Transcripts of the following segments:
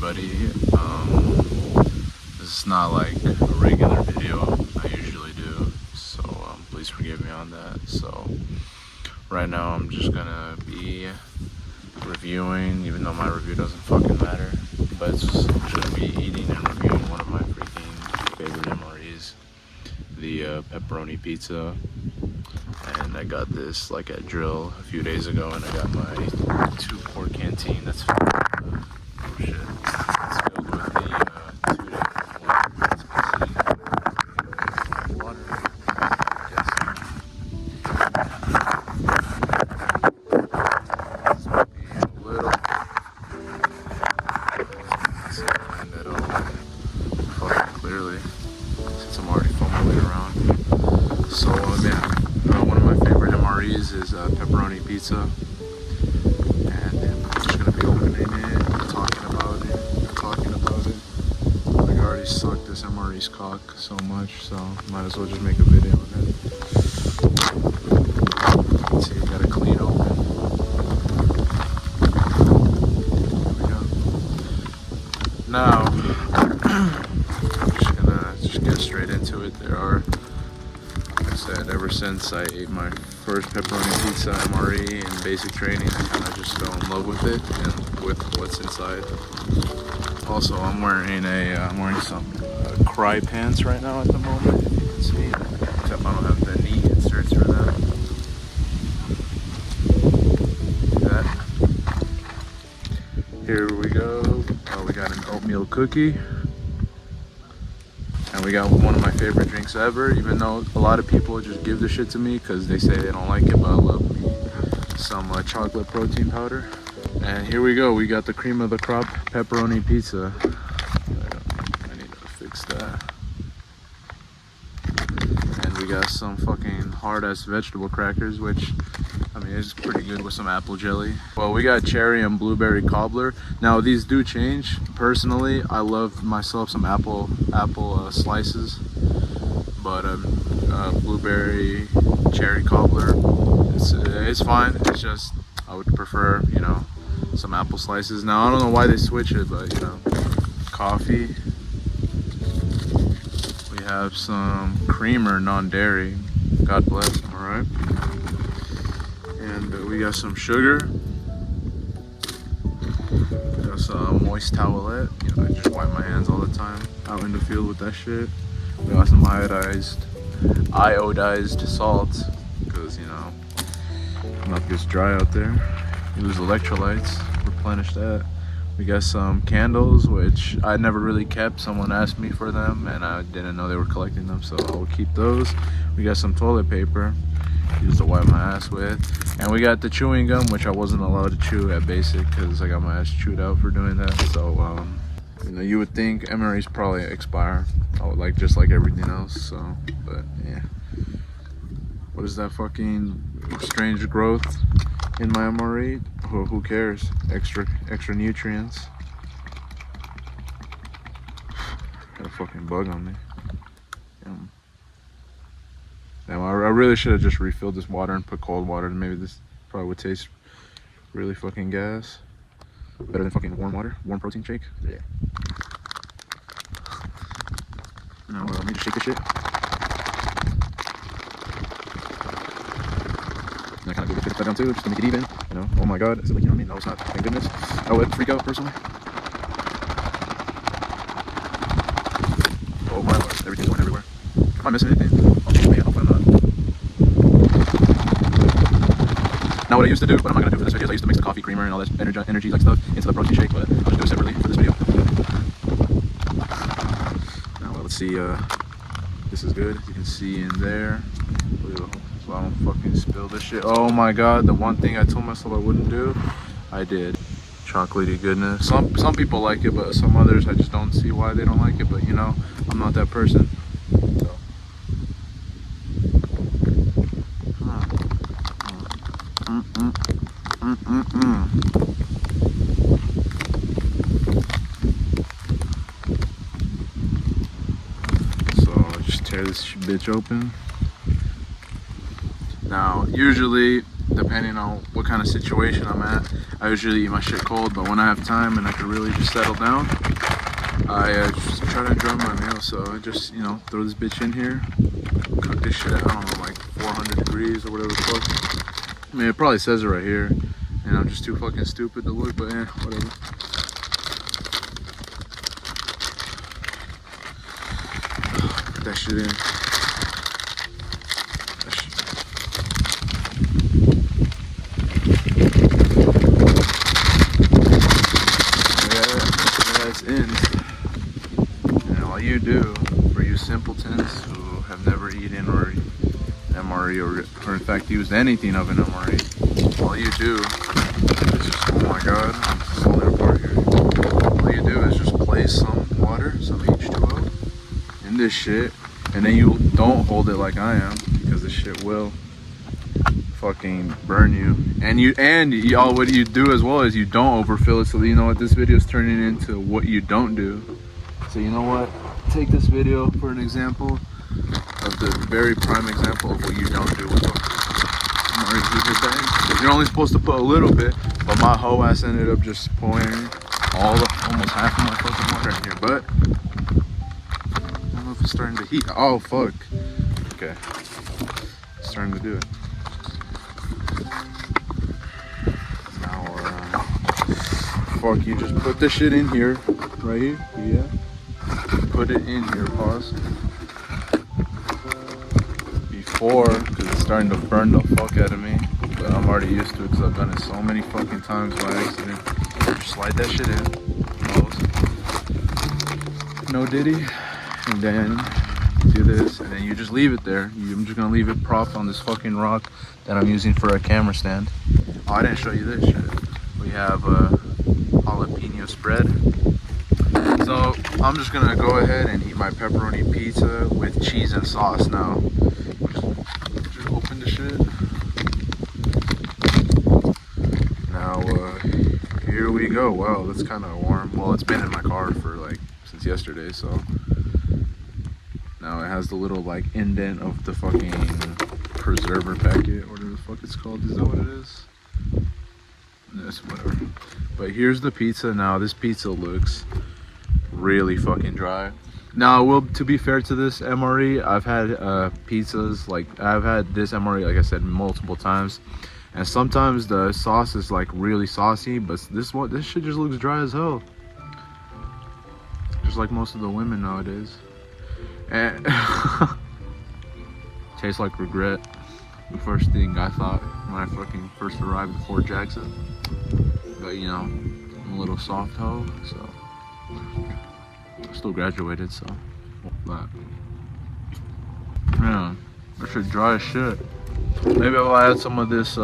everybody. This is not like a regular video I usually do, so please forgive me on that. So right now I'm just gonna be reviewing, even though my review doesn't fucking matter, but I'm just gonna be eating and reviewing one of my freaking favorite MREs, the pepperoni pizza. And I got this like at Drill a few days ago, and I got my 2-quart canteen. That's oh shit. It's filled with the 2-day water. Find that out fucking clearly since I'm already fumbling around. So yeah. One of my favorite MREs is pepperoni pizza, and I'm just gonna be opening it, talking about it. Like, I already sucked this MRE's cock so much, so might as well just make a video of it. Let's see, got a clean open. There we go. Now, I'm just get straight into it. There are, said, ever since I ate my first pepperoni pizza MRE in basic training, I kind of just fell in love with it and with what's inside. Also, I'm wearing some Cry pants right now at the moment, if you can see, except I don't have the knee inserts for them. That. Here we go. Oh, we got an oatmeal cookie. And we got one of my favorite drinks ever, even though a lot of people just give the shit to me because they say they don't like it, but I love me some chocolate protein powder. And here we go, we got the cream of the crop pepperoni pizza. I need to fix that. And we got some fucking hard ass vegetable crackers, which I mean, it's pretty good with some apple jelly. Well, we got cherry and blueberry cobbler. Now these do change. Personally, I love myself some apple slices, but blueberry cherry cobbler, it's fine. It's just I would prefer, you know, some apple slices. Now I don't know why they switch it, but you know, coffee. We have some creamer, non-dairy. God bless. All right. And we got some sugar. We got some moist towelette. You know, I just wipe my hands all the time out in the field with that shit. We got some iodized salt, because you know, mouth gets dry out there. You lose electrolytes. Replenish that. We got some candles, which I never really kept. Someone asked me for them, and I didn't know they were collecting them, so I'll keep those. We got some toilet paper. Used to wipe my ass with, and we got the chewing gum, which I wasn't allowed to chew at basic because I got my ass chewed out for doing that. So you know, you would think MREs probably expire, like just like everything else. So, but yeah, what is that fucking strange growth in my MRE? Who cares? Extra nutrients. Got a fucking bug on me. Damn, I really should have just refilled this water and put cold water, and maybe this probably would taste really fucking gas. Better than fucking warm water, warm protein shake. Yeah. Now let me just shake this shit. And I kind of go fit that down too, just to make it even. You know, oh my god, is it like, you know what I mean? No, it's not. Thank goodness. I would freak out personally. Oh my lord, everything's going everywhere. If I'm missing anything, I'll change me. I'll put them up. Now what I used to do, but I'm not gonna do for this video, is I used to mix the coffee creamer and all that energy like stuff into the protein shake, but I'll just do it separately for this video. Now let's see, this is good. You can see in there. So I don't fucking spill this shit. Oh my god, the one thing I told myself I wouldn't do, I did. Chocolatey goodness. Some people like it, but some others I just don't see why they don't like it, but you know, I'm not that person. So. So just tear this bitch open. Now, usually depending on what kind of situation I'm at. I usually eat my shit cold, but when I have time and I can really just settle down, I just try to enjoy my meal. So I just, you know, throw this bitch in here, cook this shit at, I don't know, like 400 degrees or whatever the fuck. I mean, it probably says it right here, and I'm just too fucking stupid to look, but whatever. Put that shit in. In. And all you do, for you simpletons who have never eaten or MRE or in fact used anything of an MRE, all you do is just, oh my god, I'm falling apart here. All you do is just place some water, some H2O in this shit, and then you don't hold it like I am, because this shit will fucking burn you. And y'all, what you do as well is you don't overfill it. So you know what, this video is turning into what you don't do. So you know what, take this video for an example of the very prime example of what you don't do with MRE. You're only supposed to put a little bit, but my whole ass ended up just pouring almost half of my fucking water in here. But I don't know if it's starting to heat. Oh fuck. Okay, it's starting to do it. Fuck, you just put the shit in here, right here, yeah. Put it in here, pause. Before, because it's starting to burn the fuck out of me, but I'm already used to it because I've done it so many fucking times by accident. Just slide that shit in, pause. No diddy, and then do this, and then you just leave it there. I'm just gonna leave it propped on this fucking rock that I'm using for a camera stand. Oh, I didn't show you this shit. We have jalapeno spread. So I'm just gonna go ahead and eat my pepperoni pizza with cheese and sauce now. Just open the shit. Now here we go. Wow, that's kind of warm. Well, it's been in my car for like since yesterday, so now it has the little like indent of the fucking preserver packet, whatever the fuck it's called. Is that what it is? This, whatever. But here's the pizza. Now this pizza looks really fucking dry. Now, to be fair to this MRE, I've had pizzas, like I've had this MRE, like I said, multiple times, and sometimes the sauce is like really saucy, but this shit just looks dry as hell, just like most of the women nowadays. And tastes like regret. The first thing I thought when I fucking first arrived at Fort Jackson. But you know, I'm a little soft hoe, so I still graduated, so. But yeah, that shit dry as shit. Maybe if I add some of this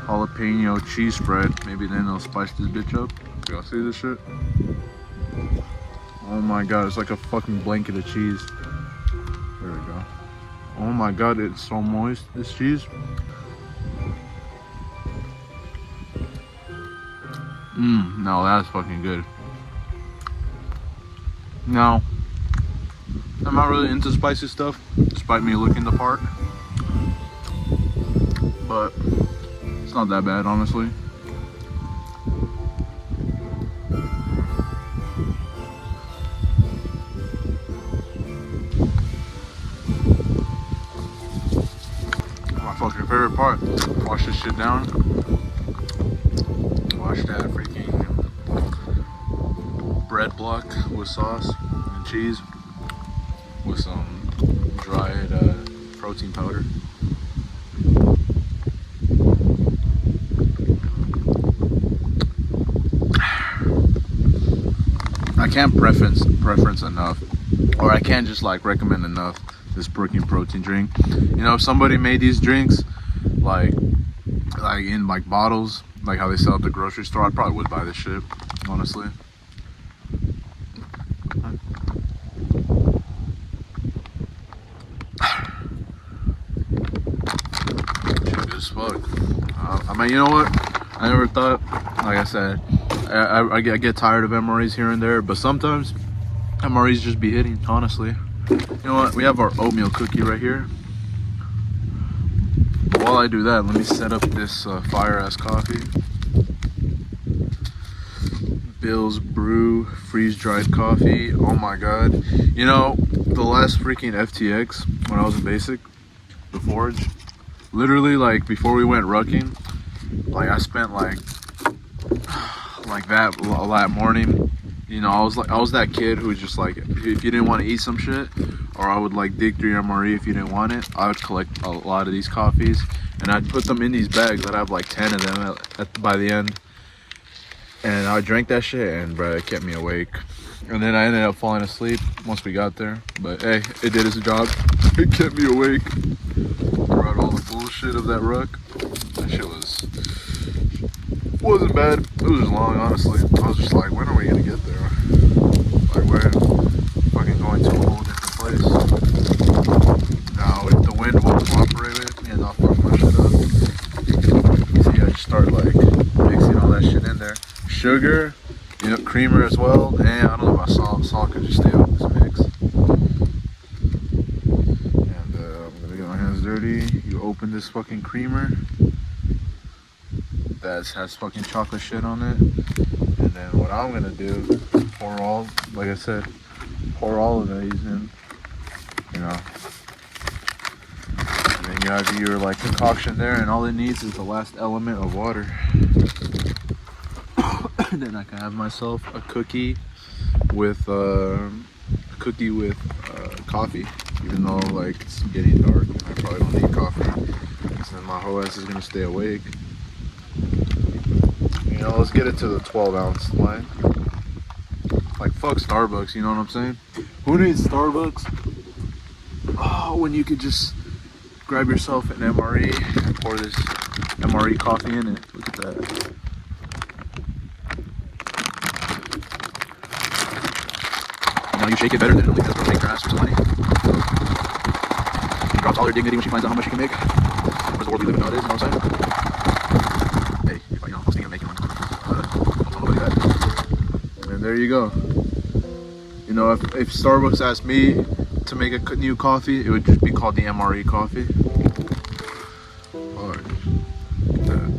jalapeno cheese spread, maybe then it'll spice this bitch up. Y'all see this shit? Oh my god, it's like a fucking blanket of cheese. There we go. Oh my god, it's so moist, this cheese. No, that's fucking good. Now, I'm not really into spicy stuff, despite me looking the part. But it's not that bad, honestly. My fucking favorite part. Wash this shit down. Wash that freaking bread block with sauce and cheese with some dried protein powder. I can't preference enough, or I can't just like recommend enough this freaking protein drink. You know, if somebody made these drinks like in like bottles, like how they sell at the grocery store, I probably would buy this shit, honestly. Good as fuck. I mean, you know what? I never thought, like I said, I get tired of MREs here and there, but sometimes MREs just be hitting, honestly. You know what? We have our oatmeal cookie right here. while I do that, let me set up this fire ass coffee. Bill's Brew freeze dried coffee. Oh my god. You know, the last freaking FTX when I was in basic, the Forge, literally like before we went rucking, like I spent like that morning. You know, I was that kid who was just like, if you didn't want to eat some shit, or I would like dig through your MRE if you didn't want it, I would collect a lot of these coffees and I'd put them in these bags. I'd have like 10 of them by the end. And I drank that shit and bro, it kept me awake. And then I ended up falling asleep once we got there. But hey, it did its job. It kept me awake throughout all the bullshit of that ruck. That shit wasn't bad. It was just long, honestly. I was just like, when are we gonna get there? Like, we're fucking going to a whole different place. Now, if the wind won't cooperate with me and not fuck my shit up, see, I just start like mixing all that shit in there. Sugar, you know, creamer as well. And I don't know about salt. Salt could just stay out in this mix. And I'm gonna get my hands dirty. You open this fucking creamer that has fucking chocolate shit on it. And then what I'm gonna do, pour all of these in, you know. And then you have your like concoction there, and all it needs is the last element of water. And then I can have myself a cookie with coffee, even though like it's getting dark and I probably don't need coffee, because then my whole ass is gonna stay awake. You know, let's get it to the 12-ounce line. Like fuck Starbucks, you know what I'm saying? Who needs Starbucks? Oh, when you could just grab yourself an MRE and pour this MRE coffee in it. Look at that. You know, you shake it better than because they'll make your ass for some money. She drops all her dignity when she finds out how much she can make. That's the world we live in nowadays, you know what I'm saying? Hey, if I, you know, I was thinking of making one. Nobody that. And there you go. You know, if Starbucks asked me to make a new coffee, it would just be called the MRE coffee. Alright. Look at that.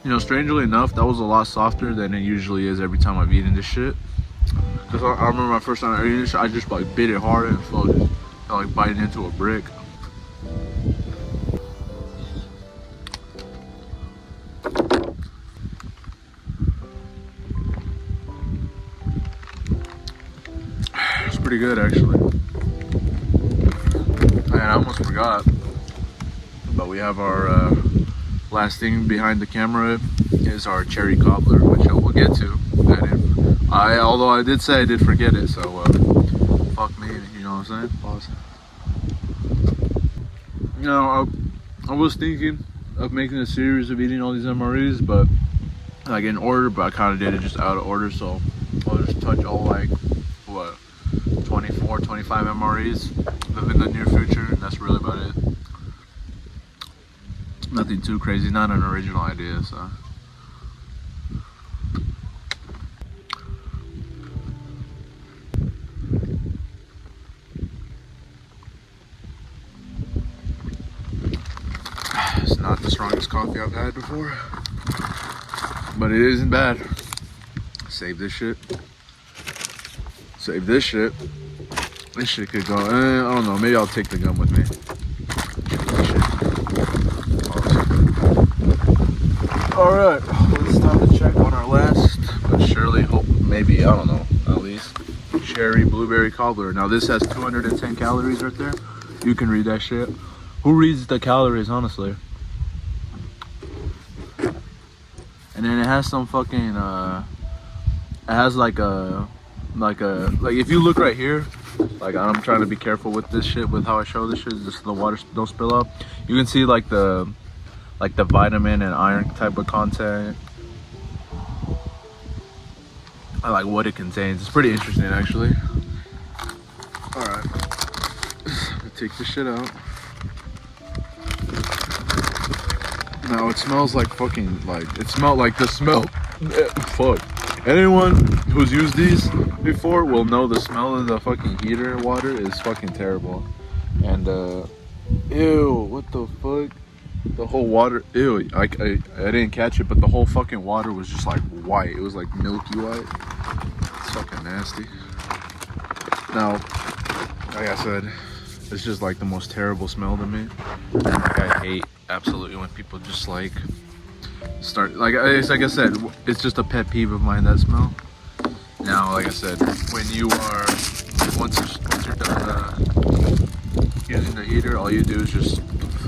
You know, strangely enough, that was a lot softer than it usually is every time I've eaten this shit. Because I remember my first time I ate this shit, I just like bit it hard and felt like biting into a brick. It's pretty good actually. And I almost forgot, but we have our last thing behind the camera is our cherry cobbler, which we'll get to. Although I did say I did forget it, so fuck me, you know what I'm saying? Pause. You know, I was thinking of making a series of eating all these MREs, but like in order, but I kind of did it just out of order, so I'll just touch all like, what, 24, 25 MREs in the near future, and that's really about it. Nothing too crazy, not an original idea, so. It's not the strongest coffee I've had before, but it isn't bad. Save this shit. Save this shit. This shit could go, I don't know, maybe I'll take the gum with me. Alright, it's time to check on our last, but surely hope, maybe, I don't know, at least, cherry blueberry cobbler. Now this has 210 calories right there. You can read that shit. Who reads the calories, honestly? And then it has some fucking, it has like if you look right here, like I'm trying to be careful with this shit, with how I show this shit, just the water don't spill up. You can see like the vitamin and iron type of content, I like what it contains. It's pretty interesting actually. All right, take this shit out. Now it smells like fucking, like, it smelled like the smell. Fuck. Anyone who's used these before will know the smell of the fucking heater water is fucking terrible. And, ew, what the fuck? The whole water, ew, I didn't catch it, but the whole fucking water was just like white. It was like milky white. It's fucking nasty. Now, like I said, it's just like the most terrible smell to me. And like I hate absolutely when people just like start, like I said, it's just a pet peeve of mine, that smell. Now, like I said, when you are, once you're done using the heater, all you do is just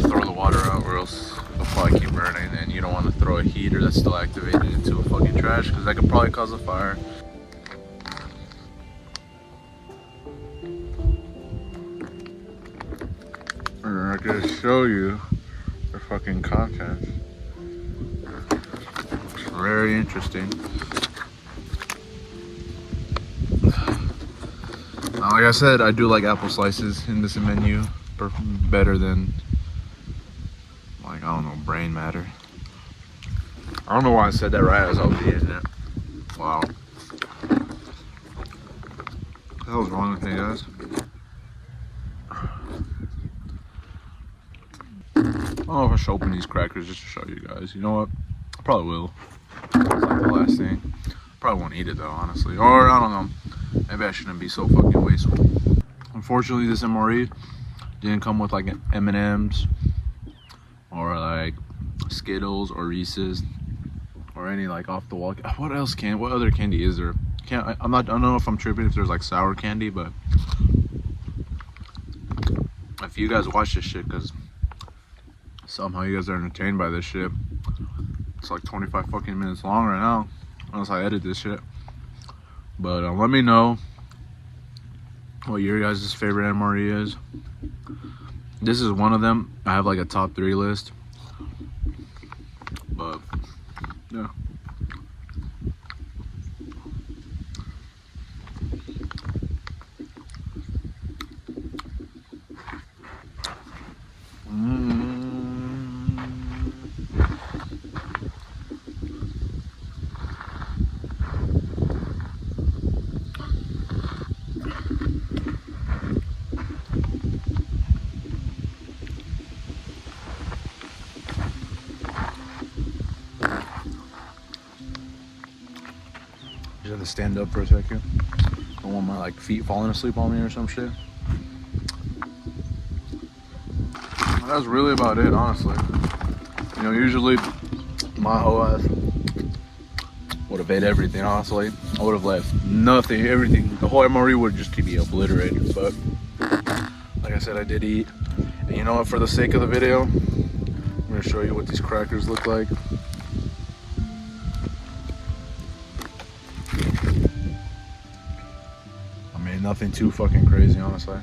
throw the water out, or else it'll probably keep burning, and you don't want to throw a heater that's still activated into a fucking trash, because that could probably cause a fire. And I can show you the fucking content. It's very interesting. Now, like I said, I do like apple slices in this menu better than, like, I don't know, brain matter. I don't know why I said that right as I was eating it. Wow. What the hell's wrong with me, guys? I don't know if I should open these crackers just to show you guys. You know what? I probably will. It's like the last thing. Probably won't eat it though, honestly. Or, I don't know. Maybe I shouldn't be so fucking wasteful. Unfortunately, this MRE didn't come with like M&Ms or like Skittles or Reese's or any like off the wall. What other candy is there? I don't know if I'm tripping if there's like sour candy, but if you guys watch this shit, because somehow you guys are entertained by this shit, it's like 25 fucking minutes long right now, unless I edit this shit. But let me know what your guys' favorite MRE is. This is one of them. I have like a top 3 list, but yeah. Just have to stand up for a second. I don't want my like feet falling asleep on me or some shit. That's really about it, honestly. You know, usually my whole ass would have ate everything, honestly. I would have left nothing, everything. The whole MRE would just be obliterated. But like I said, I did eat. And you know what, for the sake of the video, I'm gonna show you what these crackers look like. I mean, nothing too fucking crazy, honestly.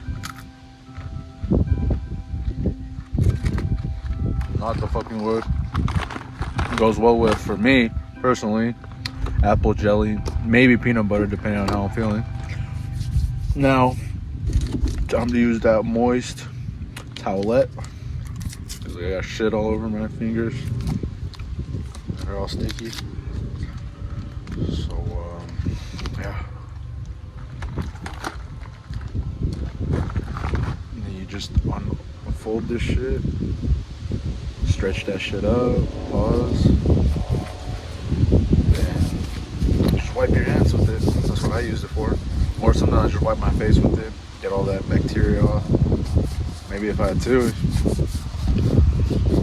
Not the fucking word. Goes well with, for me personally, apple jelly, maybe peanut butter, depending on how I'm feeling. Now, time to use that moist towelette, because I got shit all over my fingers. They're all sticky. So, yeah. And then you just unfold this shit. Stretch that shit up, pause, and just wipe your hands with it. That's what I use it for. Or sometimes I just wipe my face with it, get all that bacteria off. Maybe if I had to. It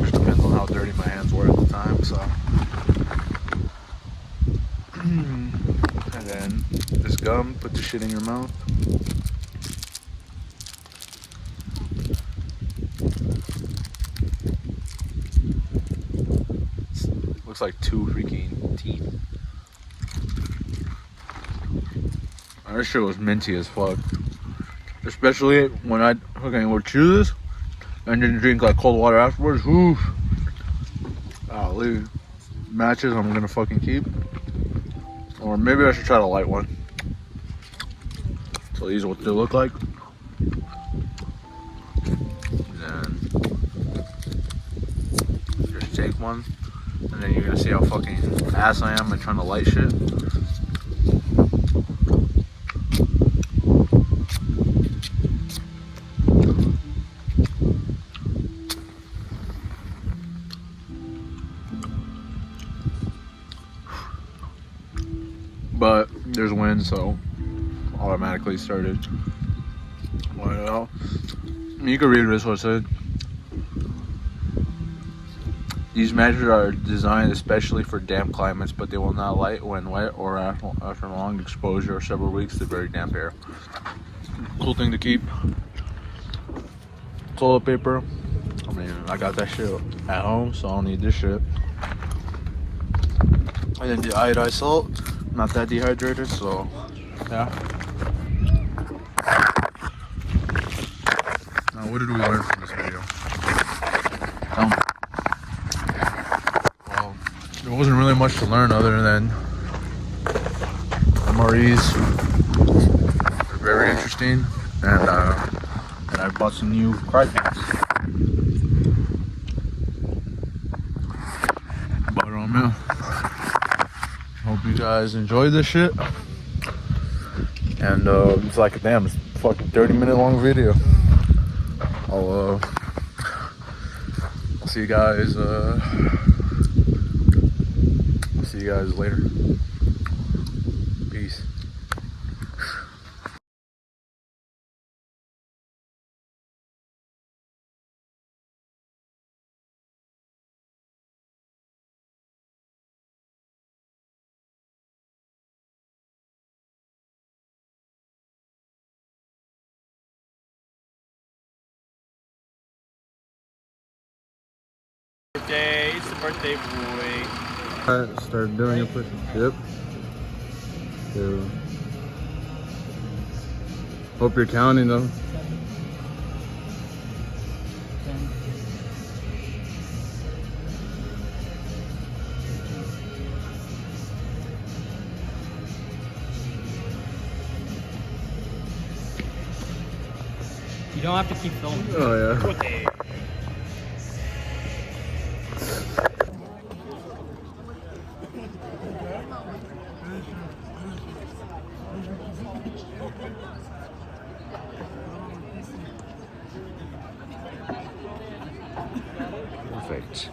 just depends on how dirty my hands were at the time, so. And then this gum, put the shit in your mouth. Looks like 2 freaking teeth. That shit was minty as fuck. Especially when I would chew this and then drink like cold water afterwards. Oof. Golly. Matches I'm gonna fucking keep. Or maybe I should try the light one. So these are what they look like. And then take one, and then you're gonna see how fucking ass I am at trying to light shit. But there's wind, so automatically started. Well, you can read this what it said. These measures are designed especially for damp climates, but they will not light when wet or after long exposure or several weeks to very damp air. Cool thing to keep. Toilet paper. I mean, I got that shit at home, so I don't need this shit. And then the iodized salt. I'm not that dehydrated, so yeah. Now, what did we learn from this video? Well, there wasn't really much to learn other than MREs are very interesting, and I bought some new cry pants. But yeah, hope you guys enjoyed this shit. And it's like a damn, it's a fucking 30-minute long video. I'll see you guys. See you guys later. Peace. Birthday, it's the birthday boy. Alright, start doing your push-ups. Yep. So, hope you're counting though. You don't have to keep filming. Oh yeah. Perfect.